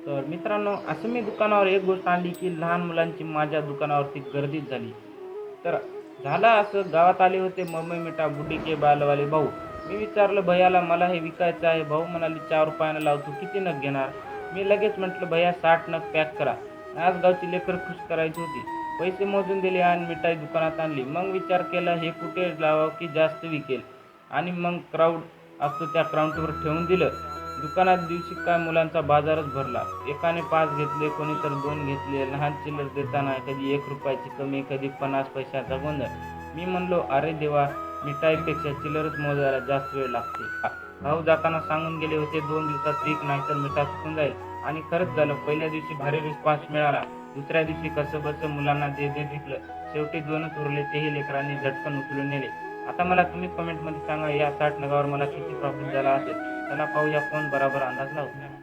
तर मित्रांनो, असं मी दुकानावर एक गोष्ट आणली, की लहान मुलांची माझ्या दुकानावरती गर्दीच झाली. तर झालं असं, गावात आले होते मम्मी मिठा बुड्डी के बालवाले भाऊ. मी विचारलं भैयाला, मला हे विकायचं आहे. भाऊ म्हणाले, ₹4 लावतो, किती नग घेणार? मी लगेच म्हटलं, भैया 60 नग पॅक करा. आज गावची लेकरं खुश करायची होती. पैसे मोजून दिले आणि मिठाई दुकानात आणली. मग विचार केला, हे कुठे लावावं की जास्त विकेल, आणि मग क्राऊड असतो त्या काउंटरवर ठेवून दिलं. दुकानात दिवशी काय मुलांचा बाजारच भरला. एकाने 5 घेतले, कोणी तर 2 घेतले. लहान चिल्लर देताना कधी ₹1 कमी, कधी 50 पैशाचा गोंधळ. मी म्हणलो, अरे देवा, मिठाईपेक्षा चिल्लरच मोजायला जास्त वेळ लागते. भाऊ जाताना सांगून गेले होते, 2 दिवसात विक, नाहीतर मिठा सुकून जाईल. आणि खरंच झालं. पहिल्या दिवशी भारी रिस्पॉन्स मिळाला. दुसऱ्या दिवशी कसंबसं मुलांना दे दे विकलं. शेवटी 2च उरले, तेही लेकरांनी झटकन उचलून नेले. आता मला तुम्ही कमेंटमध्ये सांगा, या 60 नगावर मला किती प्रॉफिट झाला असेल. चला पाहूया कोण बरोबर अंदाज लावतो.